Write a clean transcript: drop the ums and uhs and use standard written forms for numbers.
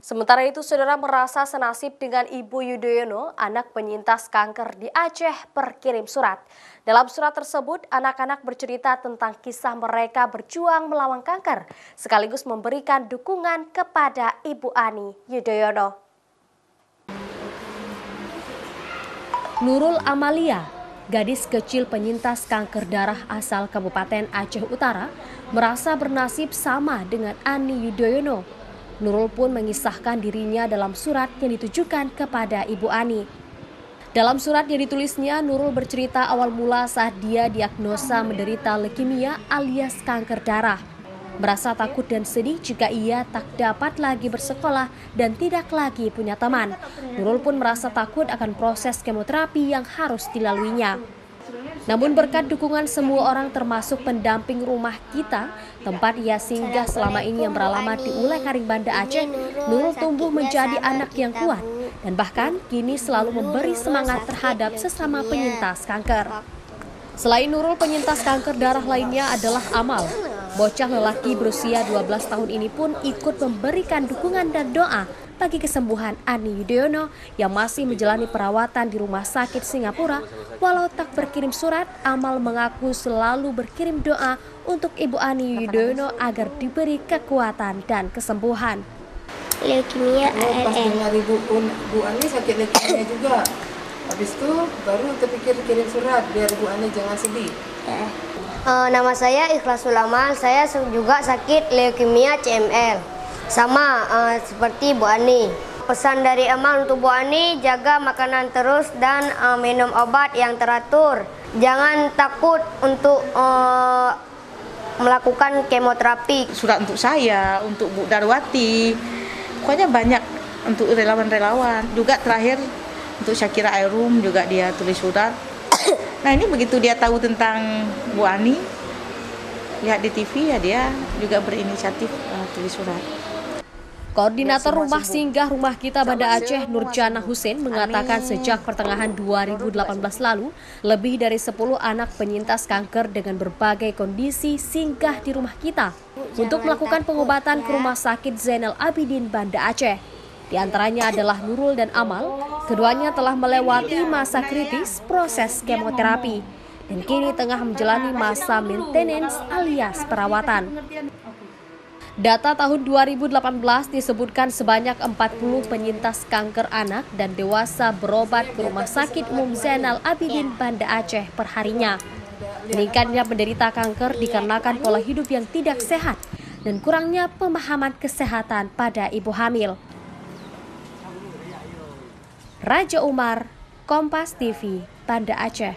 Sementara itu, saudara merasa senasib dengan Ibu Yudhoyono, anak penyintas kanker di Aceh, berkirim surat. Dalam surat tersebut, anak-anak bercerita tentang kisah mereka berjuang melawan kanker, sekaligus memberikan dukungan kepada Ibu Ani Yudhoyono. Nurul Amalia, gadis kecil penyintas kanker darah asal Kabupaten Aceh Utara, merasa bernasib sama dengan Ani Yudhoyono. Nurul pun mengisahkan dirinya dalam surat yang ditujukan kepada Ibu Ani. Dalam surat yang ditulisnya, Nurul bercerita awal mula saat dia diagnosa menderita leukemia alias kanker darah. Merasa takut dan sedih jika ia tak dapat lagi bersekolah dan tidak lagi punya teman. Nurul pun merasa takut akan proses kemoterapi yang harus dilaluinya. Namun berkat dukungan semua orang termasuk pendamping rumah kita, tempat ia singgah selama ini yang beralamat di Ulai Karing Banda Aceh, Nurul tumbuh menjadi anak yang kuat dan bahkan kini selalu memberi semangat terhadap sesama penyintas kanker. Selain Nurul, penyintas kanker darah lainnya adalah Amal. Bocah lelaki berusia 12 tahun ini pun ikut memberikan dukungan dan doa bagi kesembuhan Ani Yudhoyono yang masih menjalani perawatan di rumah sakit Singapura. Walau tak berkirim surat, Amal mengaku selalu berkirim doa untuk Ibu Ani Yudhoyono agar diberi kekuatan dan kesembuhan. Leukemia pas dengar Bu Ani sakit leukemia juga. Habis itu baru terpikir kirim surat biar Bu Ani jangan sedih. Nama saya Ikhlasul Amal, saya juga sakit leukemia CML. Sama seperti Bu Ani. Pesan dari Amal untuk Bu Ani, jaga makanan terus dan minum obat yang teratur. Jangan takut untuk melakukan kemoterapi. Surat untuk saya, untuk Bu Darwati, pokoknya banyak untuk relawan-relawan. Juga terakhir untuk Syakira Airum juga dia tulis surat. Nah ini begitu dia tahu tentang Bu Ani, lihat di TV ya dia juga berinisiatif tulis surat. Koordinator Rumah Singgah Rumah Kita Banda Aceh, Nurjana Hussein, mengatakan sejak pertengahan 2018 lalu, lebih dari 10 anak penyintas kanker dengan berbagai kondisi singgah di Rumah Kita untuk melakukan pengobatan ke Rumah Sakit Zainal Abidin Banda Aceh. Di antaranya adalah Nurul dan Amal. Keduanya telah melewati masa kritis proses kemoterapi dan kini tengah menjalani masa maintenance alias perawatan. Data tahun 2018 disebutkan sebanyak 40 penyintas kanker anak dan dewasa berobat ke Rumah Sakit Umum Zainal Abidin Banda Aceh perharinya. Meningkatnya penderita kanker dikarenakan pola hidup yang tidak sehat dan kurangnya pemahaman kesehatan pada ibu hamil. Raja Umar, Kompas TV, Banda Aceh.